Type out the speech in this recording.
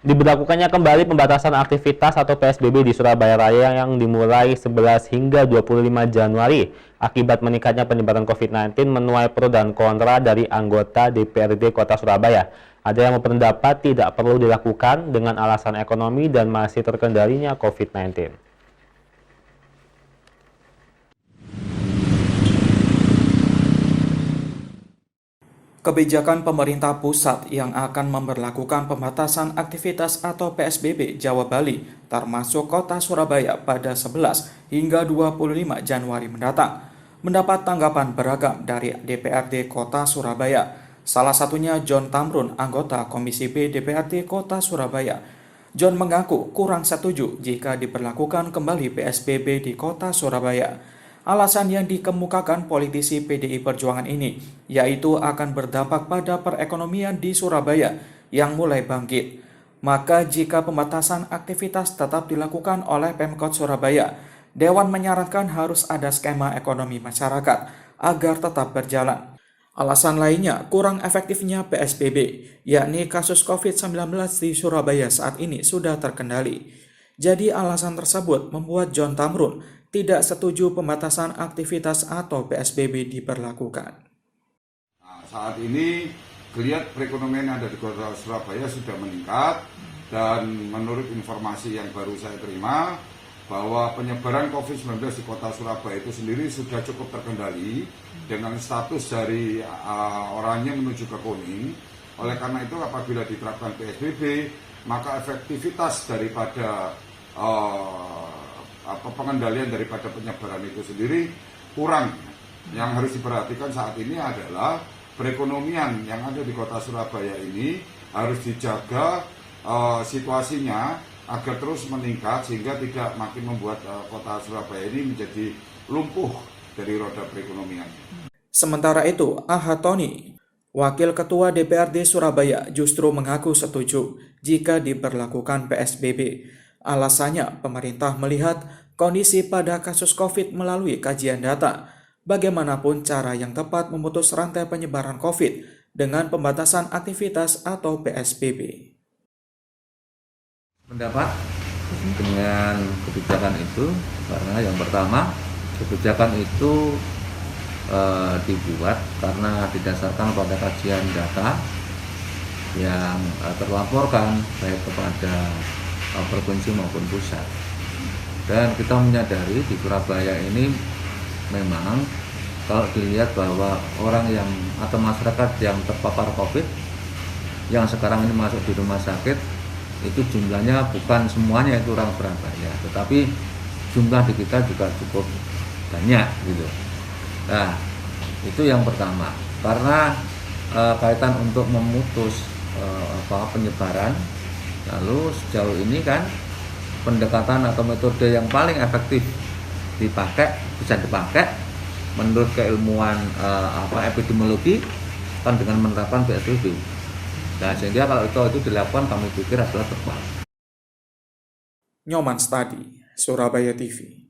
Diberlakukannya kembali pembatasan aktivitas atau PSBB di Surabaya Raya yang dimulai 11 hingga 25 Januari akibat meningkatnya penyebaran COVID-19 menuai pro dan kontra dari anggota DPRD Kota Surabaya. Ada yang berpendapat tidak perlu dilakukan dengan alasan ekonomi dan masih terkendalinya COVID-19. Kebijakan pemerintah pusat yang akan memberlakukan pembatasan aktivitas atau PSBB Jawa Bali termasuk kota Surabaya pada 11 hingga 25 Januari mendatang mendapat tanggapan beragam dari DPRD Kota Surabaya. Salah satunya John Tamrun, anggota Komisi B DPRD Kota Surabaya. John mengaku kurang setuju jika diberlakukan kembali PSBB di Kota Surabaya. Alasan yang dikemukakan politisi PDI Perjuangan ini, yaitu akan berdampak pada perekonomian di Surabaya yang mulai bangkit. Maka jika pembatasan aktivitas tetap dilakukan oleh Pemkot Surabaya, Dewan menyarankan harus ada skema ekonomi masyarakat agar tetap berjalan. Alasan lainnya kurang efektifnya PSBB, yakni kasus COVID-19 di Surabaya saat ini sudah terkendali. Jadi alasan tersebut membuat John Tamrun tidak setuju pembatasan aktivitas atau PSBB diberlakukan. Nah, saat ini kelihatan perekonomian yang ada di Kota Surabaya sudah meningkat dan menurut informasi yang baru saya terima bahwa penyebaran COVID-19 di Kota Surabaya itu sendiri sudah cukup terkendali dengan status dari oranye menuju ke kuning. Oleh karena itu apabila diterapkan PSBB maka efektivitas daripada pengendalian daripada penyebaran itu sendiri kurang. Yang harus diperhatikan saat ini adalah perekonomian yang ada di Kota Surabaya ini harus dijaga situasinya agar terus meningkat sehingga tidak makin membuat Kota Surabaya ini menjadi lumpuh dari roda perekonomian. Sementara itu, Ahatoni, Wakil Ketua DPRD Surabaya, justru mengaku setuju jika diberlakukan PSBB. Alasannya, pemerintah melihat kondisi pada kasus COVID melalui kajian data. Bagaimanapun cara yang tepat memutus rantai penyebaran COVID dengan pembatasan aktivitas atau PSBB. Pendapat dengan kebijakan itu, karena yang pertama, kebijakan itu dibuat karena didasarkan pada kajian data yang terlaporkan baik kepada provinsi maupun pusat. Dan kita menyadari di Surabaya ini memang kalau dilihat bahwa orang yang atau masyarakat yang terpapar COVID yang sekarang ini masuk di rumah sakit itu jumlahnya bukan semuanya itu orang Surabaya, tetapi jumlah di kita juga cukup banyak gitu. Nah, itu yang pertama. Karena kaitan untuk memutus penyebaran, lalu sejauh ini kan pendekatan atau metode yang paling efektif bisa dipakai menurut keilmuan epidemiologi kan dengan menerapkan PSBB. Nah, sehingga kalau itu dilakukan kami pikir adalah tepat. Nyoman Stadi, Surabaya TV.